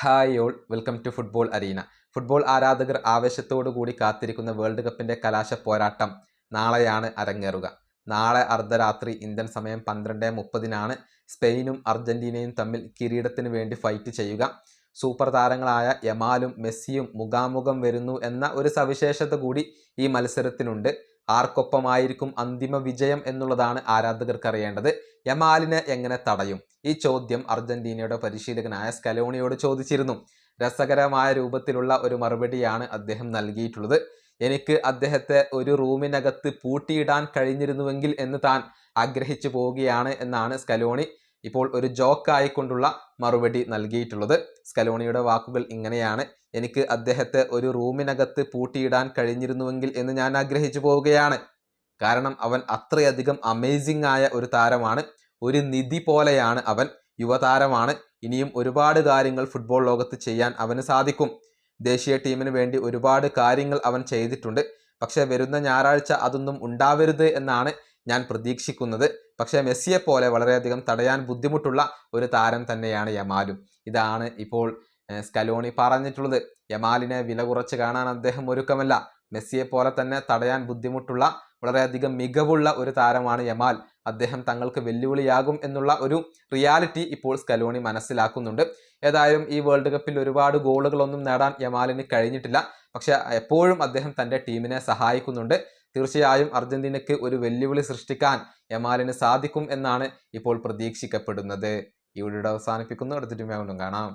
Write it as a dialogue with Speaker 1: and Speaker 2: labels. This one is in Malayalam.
Speaker 1: Hi all, welcome to football arena. Football ആരാധകർ ആവേശത്തോടു കൂടി കാത്തിരിക്കുന്ന വേൾഡ് കപ്പിന്റെ കലാശ പോരാട്ടം നാളെയാണ് അരങ്ങേറുക. നാളെ അർദ്ധരാത്രി ഇന്ത്യൻ സമയം 12:30 സ്പെയിനും അർജന്റീനയും തമ്മിൽ കിരീടത്തിന് വേണ്ടി ഫൈറ്റ് ചെയ്യുക. സൂപ്പർ താരങ്ങളായ യമാലും മെസ്സിയും മുഖാമുഖം വരുന്നു എന്ന ഒരു സവിശേഷത കൂടി ഈ മത്സരത്തിനുണ്ട്. ആർക്കൊപ്പമായിരിക്കും അന്തിമ വിജയം എന്നുള്ളതാണ് ആരാധകർക്ക് അറിയേണ്ടത്. യമാലിനെ എങ്ങനെ തടയും? ഈ ചോദ്യം അർജന്റീനയുടെ പരിശീലകനായ സ്കലോണിയോട് ചോദിച്ചിരുന്നു. രസകരമായ രൂപത്തിലുള്ള ഒരു മറുപടിയാണ് അദ്ദേഹം നൽകിയിട്ടുള്ളത്. എനിക്ക് അദ്ദേഹത്തെ ഒരു റൂമിനകത്ത് പൂട്ടിയിടാൻ കഴിഞ്ഞിരുന്നുവെങ്കിൽ എന്ന് താൻ ആഗ്രഹിച്ചു പോവുകയാണ് എന്നാണ് സ്കലോണി ഇപ്പോൾ ഒരു ജോക്കായിക്കൊണ്ടുള്ള മറുപടി നൽകിയിട്ടുള്ളത്. സ്കലോണിയുടെ വാക്കുകൾ ഇങ്ങനെയാണ്: എനിക്ക് അദ്ദേഹത്തെ ഒരു റൂമിനകത്ത് പൂട്ടിയിടാൻ കഴിഞ്ഞിരുന്നുവെങ്കിൽ എന്ന് ഞാൻ ആഗ്രഹിച്ചു പോവുകയാണ്. കാരണം അവൻ അത്രയധികം അമേസിംഗ് ആയ ഒരു താരമാണ്. ഒരു നിധി പോലെയാണ് അവൻ. യുവതാരമാണ്. ഇനിയും ഒരുപാട് കാര്യങ്ങൾ ഫുട്ബോൾ ലോകത്ത് ചെയ്യാൻ അവന് സാധിക്കും. ദേശീയ ടീമിന് വേണ്ടി ഒരുപാട് കാര്യങ്ങൾ അവൻ ചെയ്തിട്ടുണ്ട്. പക്ഷെ വരുന്ന ഞായറാഴ്ച അതൊന്നും ഉണ്ടാവരുത് എന്നാണ് ഞാൻ പ്രതീക്ഷിക്കുന്നത്. പക്ഷേ മെസ്സിയെ പോലെ വളരെയധികം തടയാൻ ബുദ്ധിമുട്ടുള്ള ഒരു താരം തന്നെയാണ് യമാലും. ഇതാണ് ഇപ്പോൾ സ്കലോണി പറഞ്ഞിട്ടുള്ളത്. യമാലിനെ വില കുറച്ച് കാണാൻ അദ്ദേഹം ഒരുക്കമല്ല. മെസ്സിയെ പോലെ തന്നെ തടയാൻ ബുദ്ധിമുട്ടുള്ള വളരെയധികം മികവുള്ള ഒരു താരമാണ് യമാൽ. അദ്ദേഹം തങ്ങൾക്ക് വെല്ലുവിളിയാകും എന്നുള്ള ഒരു റിയാലിറ്റി ഇപ്പോൾ സ്കലോണി മനസ്സിലാക്കുന്നുണ്ട്. ഏതായാലും ഈ വേൾഡ് കപ്പിൽ ഒരുപാട് ഗോളുകളൊന്നും നേടാൻ യമാലിന് കഴിഞ്ഞിട്ടില്ല. പക്ഷെ എപ്പോഴും അദ്ദേഹം തൻ്റെ ടീമിനെ സഹായിക്കുന്നുണ്ട്. തീർച്ചയായും അർജന്റീനയ്ക്ക് ഒരു വെല്ലുവിളി സൃഷ്ടിക്കാൻ യമാലിന് സാധിക്കും എന്നാണ് ഇപ്പോൾ പ്രതീക്ഷിക്കപ്പെടുന്നത്. ഈ വീഡിയോ അവസാനിപ്പിക്കുന്നു. അടുത്ത ടീമിനെ കാണാം.